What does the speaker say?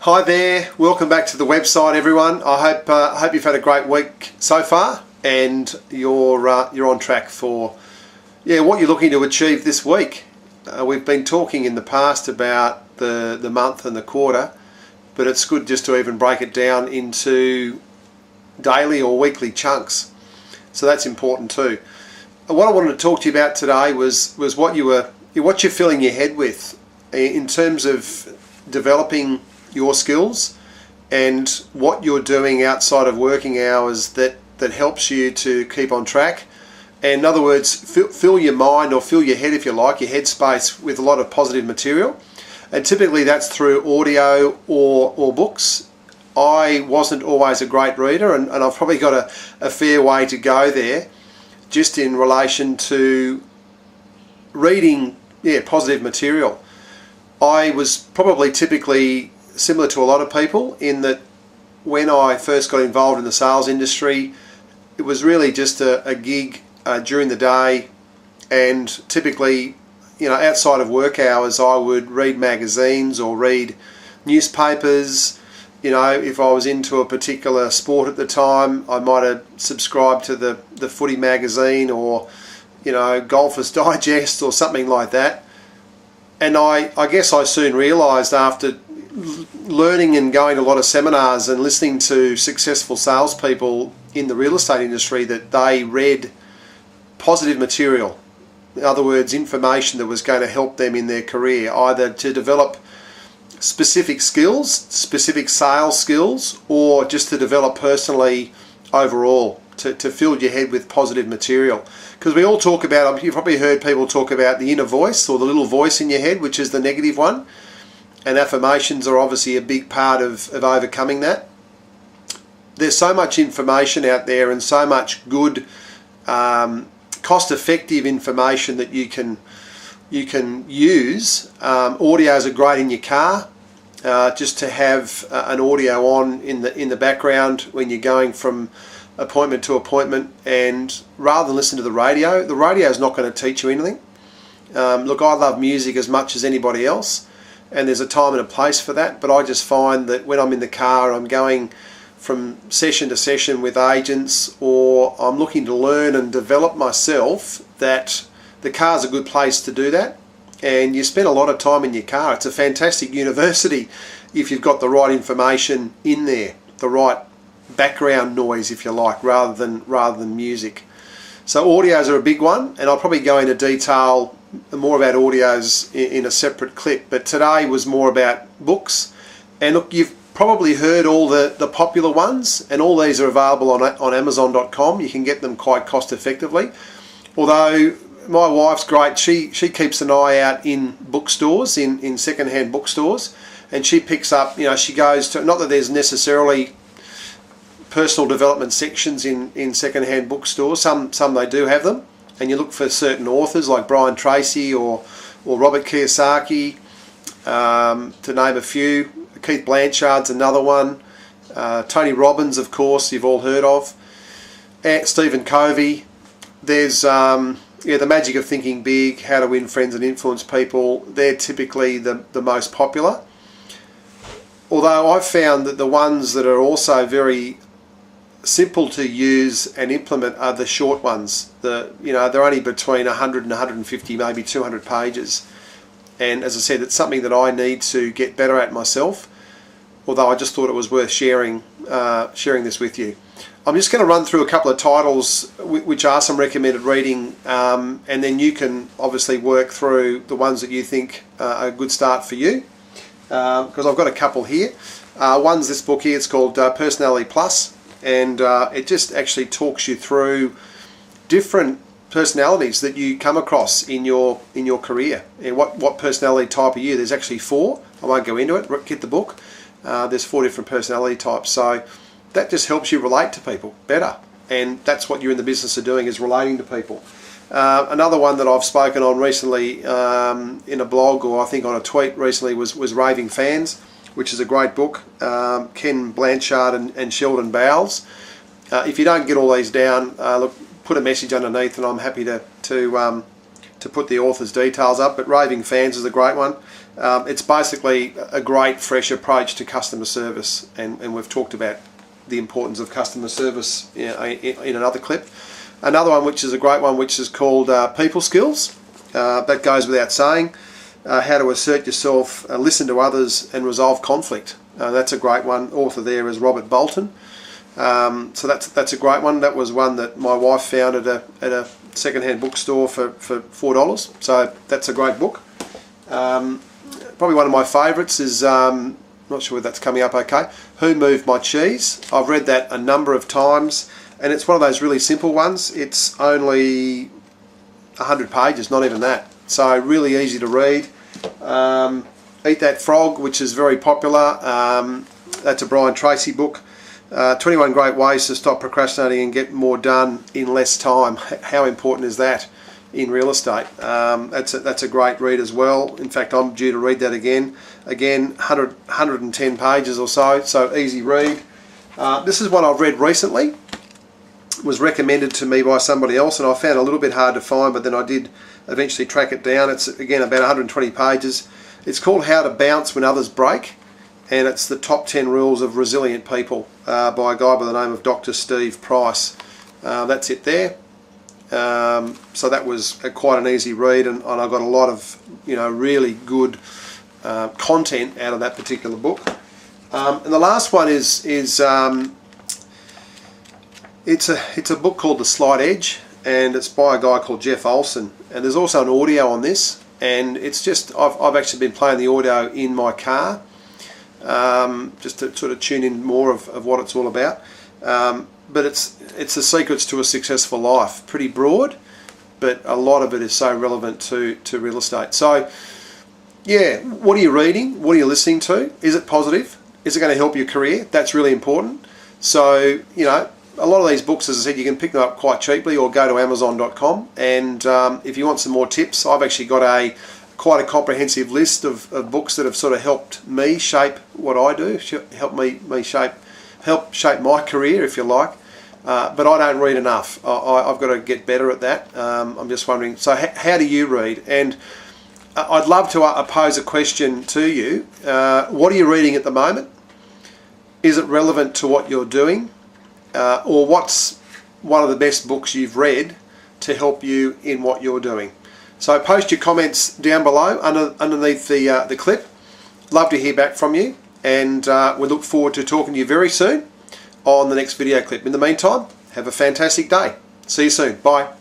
Hi there, welcome back to the website, everyone. I hope you've had a great week so far, and you're on track for what you're looking to achieve this week. We've been talking in the past about the month and the quarter, but it's good just to even break it down into daily or weekly chunks. So that's important too. What I wanted to talk to you about today was what you're filling your head with in terms of developing your skills and what you're doing outside of working hours that helps you to keep on track. And in other words, fill your mind, or fill your head if you like, your headspace, with a lot of positive material. And typically that's through audio or books. I wasn't always a great reader, and I've probably got a fair way to go there just in relation to reading positive material. I was probably typically similar to a lot of people in that when I first got involved in the sales industry, it was really just a gig during the day, and typically, outside of work hours, I would read magazines or read newspapers. If I was into a particular sport at the time, I might have subscribed to the footy magazine or Golfer's Digest or something like that. And I guess I soon realised, after learning and going to a lot of seminars and listening to successful salespeople in the real estate industry, that they read positive material. In other words, information that was going to help them in their career, either to develop specific skills, specific sales skills, or just to develop personally overall, to fill your head with positive material. Because we all talk about, you've probably heard people talk about the inner voice, or the little voice in your head, which is the negative one. And affirmations are obviously a big part of overcoming that. There's so much information out there, and so much good, cost-effective information that you can use. Audios are great in your car, just to have an audio on in the background when you're going from appointment to appointment, and rather than listen to the radio is not going to teach you anything. Look, I love music as much as anybody else, and there's a time and a place for that, but I just find that when I'm in the car, I'm going from session to session with agents, or I'm looking to learn and develop myself, that the car's a good place to do that. And you spend a lot of time in your car. It's a fantastic university if you've got the right information in there, the right background noise, if you like, rather than music. So audios are a big one, and I'll probably go into detail more about audios in a separate clip, but today was more about books. And look, you've probably heard all the popular ones, and all these are available on Amazon.com. You can get them quite cost effectively. Although my wife's great, she keeps an eye out in bookstores, in second-hand bookstores, and she picks up, she goes to, not that there's necessarily personal development sections in second-hand bookstores, some they do have them, and you look for certain authors like Brian Tracy or Robert Kiyosaki, to name a few. Keith Blanchard's another one. Tony Robbins, of course, you've all heard of. Stephen Covey. There's The Magic of Thinking Big, How to Win Friends and Influence People. They're typically the most popular. Although I've found that the ones that are also very simple to use and implement are the short ones. They're only between 100 and 150, maybe 200 pages. And as I said, it's something that I need to get better at myself. Although I just thought it was worth sharing this with you. I'm just going to run through a couple of titles which are some recommended reading, and then you can obviously work through the ones that you think are a good start for you, because I've got a couple here. One's this book here. It's called Personality Plus, and it just actually talks you through different personalities that you come across in your career, and what personality type are you. There's actually 4. I won't go into it. Get the book. There's 4 different personality types, so that just helps you relate to people better, and that's what you're in the business of doing, is relating to people. Another one that I've spoken on recently in a blog, or I think on a tweet recently, was Raving Fans, which is a great book. Ken Blanchard and Sheldon Bowles. If you don't get all these down, look, put a message underneath, and I'm happy to to put the author's details up, but Raving Fans is a great one. It's basically a great fresh approach to customer service, and we've talked about the importance of customer service, you know, in another clip. Another one which is a great one, which is called People Skills. That goes without saying. How to assert yourself, listen to others, and resolve conflict. That's a great one. Author there is Robert Bolton. So that's a great one. That was one that my wife found at a second-hand bookstore for $4. So that's a great book. Probably one of my favourites is, not sure whether that's coming up okay, Who Moved My Cheese? I've read that a number of times, and it's one of those really simple ones. It's only 100 pages, not even that. So really easy to read. Eat That Frog, which is very popular. That's a Brian Tracy book. 21 Great Ways to Stop Procrastinating and Get More Done in Less Time. How important is that in real estate? That's a great read as well. In fact, I'm due to read that again. Again, 110 pages or so easy read. This is one I've read recently. It was recommended to me by somebody else, and I found it a little bit hard to find, but then I did eventually track it down. It's, again, about 120 pages. It's called How to Bounce When Others Break, and it's the top 10 rules of resilient people by a guy by the name of Dr. Steve Price. That's it there. So that was quite an easy read, and I got a lot of, you know, really good content out of that particular book. And the last one is it's a book called The Slight Edge, and it's by a guy called Jeff Olson. And there's also an audio on this, and it's just I've actually been playing the audio in my car, just to sort of tune in more of what it's all about. But it's the secrets to a successful life. Pretty broad, but a lot of it is so relevant to real estate. So yeah, what are you reading? What are you listening to? Is it positive? Is it going to help your career? That's really important. So, you know, a lot of these books, as I said, you can pick them up quite cheaply or go to Amazon.com. And if you want some more tips, I've actually got quite a comprehensive list of books that have sort of helped me shape what I do, help shape my career, if you like. But I don't read enough. I've got to get better at that. I'm just wondering, so how do you read? And I'd love to pose a question to you. What are you reading at the moment? Is it relevant to what you're doing? Or what's one of the best books you've read to help you in what you're doing? So post your comments down below underneath the clip. Love to hear back from you, and we look forward to talking to you very soon on the next video clip. In the meantime, have a fantastic day. See you soon. Bye.